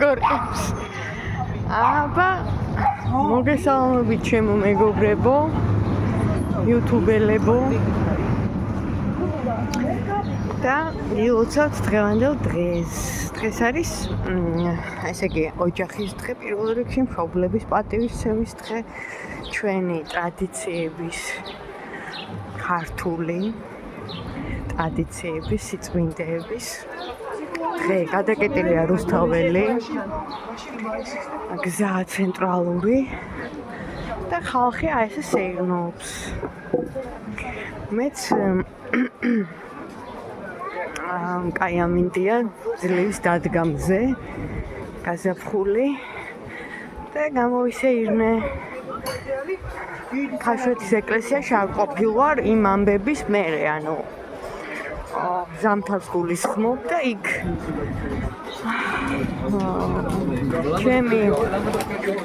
გორკებს. აბა მოგესალმებით ჩემო მეგობრებო, იუთუბელებო. და გილოცავთ დღევანდელ დღეს. დღეს არის ესე იგი ოჯახის დღე, პირველ რიგში მშობლების პატივისცემის დღე, ჩვენი ტრადიციების ქართული ტრადიციების, სიწმინდეების დღე. გადაკეტილია რუსთაველი, გზა ცენტრალური და ხალხი აი ესე სეირნობს. მეც კაი ამინდია ძლევის დადგამზე გაზაფხული და გამოვისეირნე. ქაშვეთის ეკლესიაში არ ყოფილ ვარ იმ ამბების მერე, ანუ ზამთარს გულისხმობ და იქ ჩემი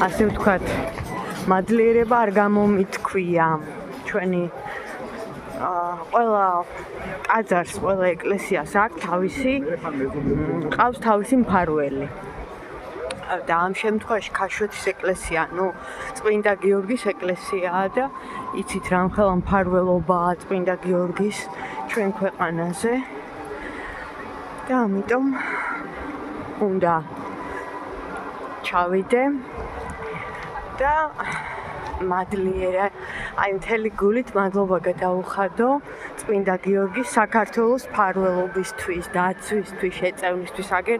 ასე ვთქვათ მადლიერება არ გამომითქვია. ჩვენი ყველა ტაძარს, ყველა ეკლესიას აქვს თავისი მფარველი. და ამ შემთხვევაში ქაშვეთის ეკლესია, წმინდა გიორგის ეკლესიაა და იცით რამხელა მფარველობაა წმინდა გიორგის ჩვენ ქვეყანაზე. და ამიტომ უნდა ჩავიდე და მადლიერა, აი მთელი გულით მადლობა გადაუხადო წმინდა გიორგის საქართველოს მფარველობისთვის, დაცვისთვის, შეწევნისთვის. აგერ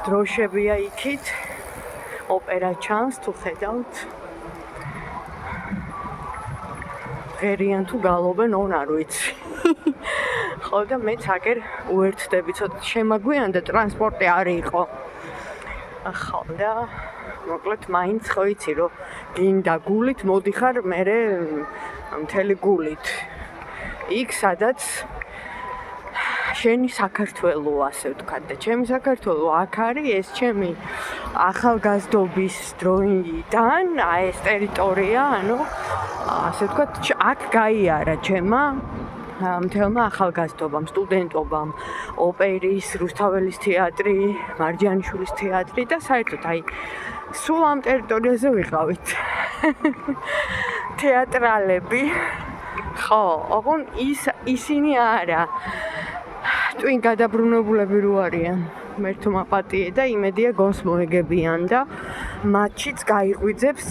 დროშებია იქით, ოპერა ჩანს, თუ ხედავთ. ღერიან თუ გალობენ, არ ვიცი. ხო და მეც აგერ უერთდები, ცოტა შემაგვიანდა, ტრანსპორტი არ იყო. ხო და მოკლედ მაინც ხო იცი რომ გინდა გულით მოდიხარ მერე მთელი გულით. იქ სადაც შენი საქართველო, ასე ვთქვათ, და ჩემი საქართველო აქ არის, ეს ჩემი ახალგაზრდობის დროიდან, აი ეს ტერიტორია, ასე ვთქვათ, აქ გაიარა ჩემმა მთელმა ახალგაზრდობამ, სტუდენტობამ, ოპერის, რუსთაველის თეატრი, მარჯანიშვილის თეატრი და საერთოდ აი სულ ამ ტერიტორიაზე ვიყავით. თეატრალები. ხო, ოღონ ისინი არა. ტვინ გადაბრუნებულები რო არიან. მერთო მაპატიე და იმედია გონს მოეგებიან და მათშიც გაიღვიძებს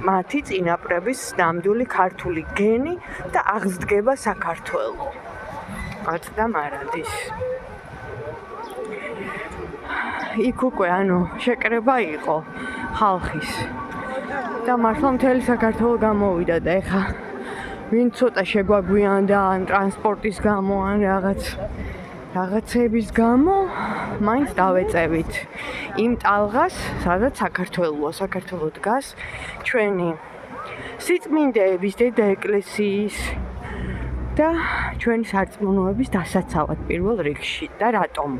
მათი წინაპრების ნამდვილი ქართული გენი და აღსდგება საქართველო. აწდა მარადის. იქ უკვე შეკრება იყო ხალხის და მართლა მთელი საქართველო გამოვიდა და ეხა ვინ ცოტა შეგვაგვიანდა ან ტრანსპორტის გამო ან რაღაცების გამო მაინც დავეწევით იმ ტალღას, სადაც საქართველო დგას, ჩვენი სიწმინდეების დედა ეკლესიის და ჩვენი სარწმუნოების დასაცავად პირველ რიგში. და რატომ?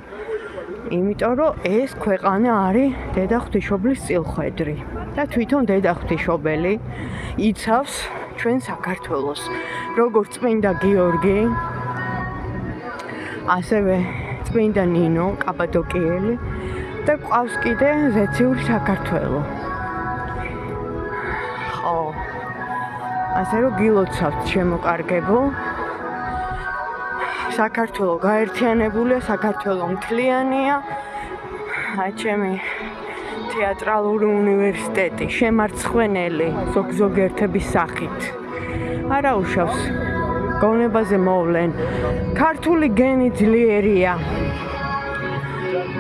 იმიტომ რომ ეს ქვეყანა არის დედა ღვთისმშობლის წილხვედრი და თვითონ დედა ღვთისმშობელი იცავს ჩვენ საქართველოს, როგორც წმინდა გიორგი, ასევე წმინდა ნინო კაპადოკიელი და ყავს კიდე ზეციური საქართველო. ხო, ასე რომ გილოცავთ შემოკარგებო. საქართველო გაერთიანებულია, საქართველო მთლიანია. აი ჩემი თეატრალური უნივერსიტეტი შემარცხვენელი ზოგიერთების სახით. არა უშავს, გონებაზე მოვლენ. ქართული გენი ძლიერია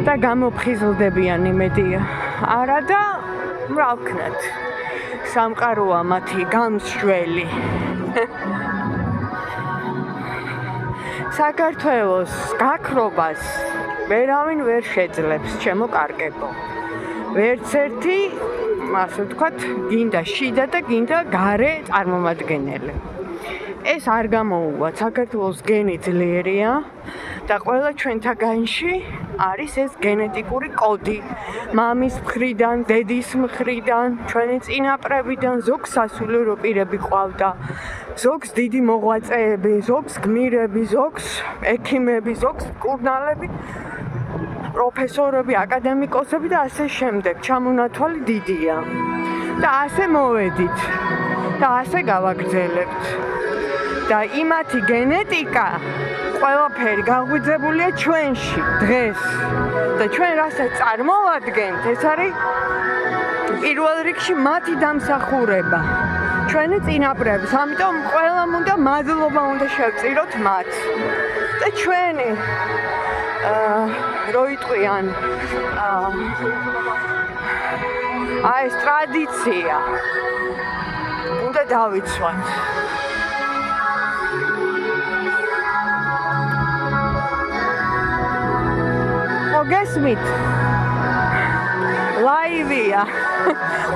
და გამოფხიზლდებიან იმედია. არა და რა ვქნათ, სამყაროა მათი გამსშველი. საქართველოს გაქრობას ვერავინ ვერ შეძლებს, ჩემო კარგებო. ვერც ერთი, ასე ვთქვათ, გინდა შიდა და გინდა გარე წარმომადგენელი. ეს არ გამოუვა, საქართველოს გენი ძლიერია და ყველა ჩვენთაგანში არის ეს გენეტიკური კოდი. მამის მხრიდან, დედის მხრიდან, ჩვენი წინაპრებიდან, ზოგს სასულიერო პირები ყავდა, ზოგს დიდი მოღვაწეები, ზოგს გმირები, ზოგს ექიმები, ზოგს მკურნალები. პროფესორები, აკადემიკოსები და ასე შემდეგ. ჩამონათვალი დიდია. და ასე მოვედით. და ასე გავაგრძელებთ. და იმათი გენეტიკა ყველაფერი გაღვიძებულია ჩვენში დღეს. და ჩვენ რასაც წარმოვადგენთ, ეს არის პირველ რიგში მათი დამსახურება. ჩვენი წინაპრების, ამიტომ ყველამ უნდა მადლობა უნდა შევწიროთ მათ. და ჩვენი რო იტყვიან ეს ტრადიცია უნდა დავიცვათ. მოგესმით? ლაივია.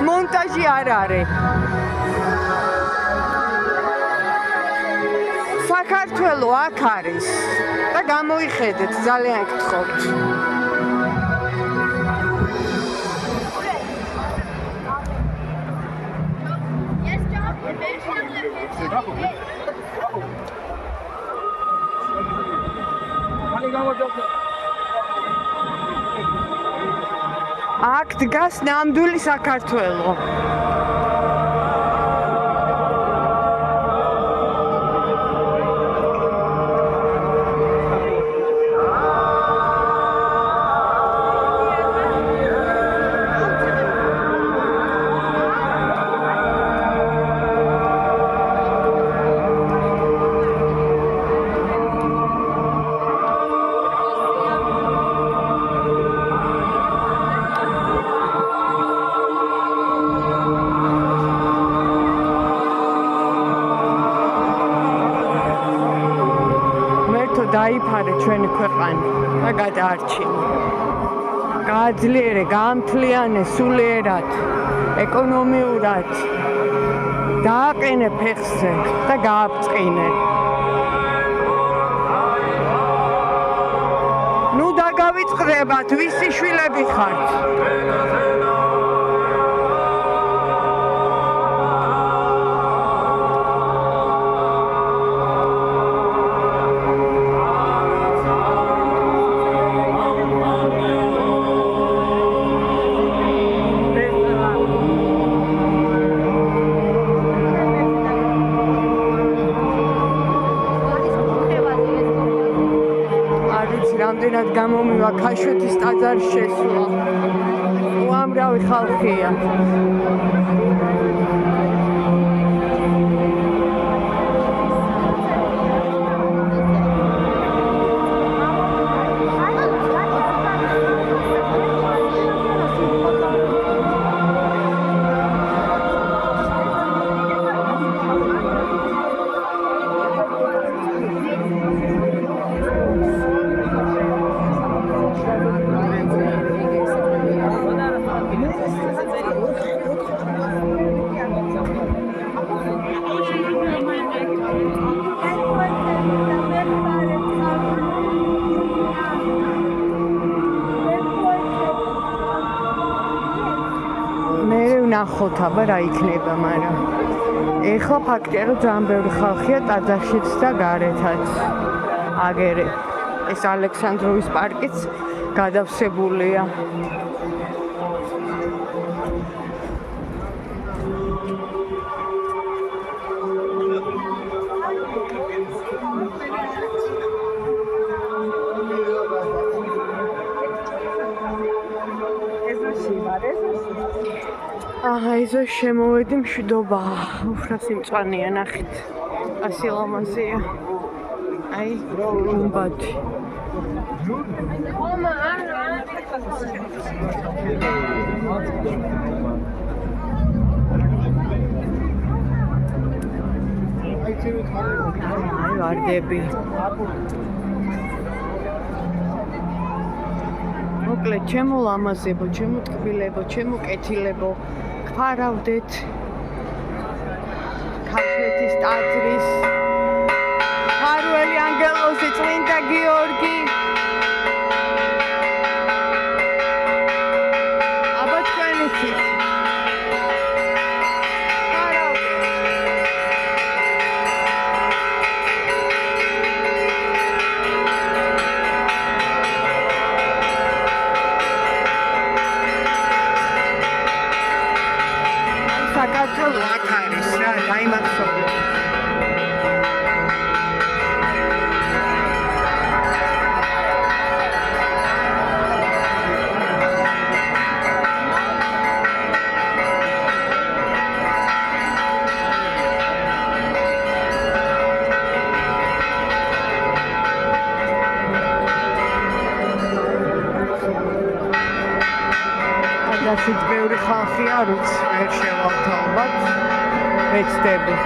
მონტაჟი არ არის. საქართველო აქ არის და გამოიხედეთ, ძალიან გთხოვთ. აქ დგას ნამდვილი საქართველო. დაიფარე ჩვენი ქვეყანა და გადაარჩინე. გააძლიერე, გაამთლიანე სულიერად, ეკონომიურად. დააყენე ფეხზე და გააბწყინე. ნუ დაგავიწყდებათ, ვისი შვილები ხართ? რამდენად გამომივა ქაშვეთის ტაძარს შესვლა. უამრავი ხალხია. ნახოთ აბა რა იქნება, მაგრამ ეხლა ფაქტია, რომ ძალიან ბევრი ხალხია ტაძარშიც და გარეთაც. აგერე ეს ალექსანდროვის პარკიც გადავსებულია. ეზო შემოვედი მშვიდობა. უფრასი მწვანეა, ნახეთ. ასი ლამაზია. აი, გუმბათი. აი, ვარდები. მოკლედ, ჩემო ლამაზებო, ჩემო ტკბილებო, ჩემო კეთილებო, გვარავდეთ ქაშვეთის ტაძრის ხარველი ანგელოზი წმინდა გიორგი. აბა თქვენიცით საქართველო აქ არის რა, დაიმახსოვრე. ასეთ ბევრი ხალხია, როც ვერ შევალთავობთ, მეცდები.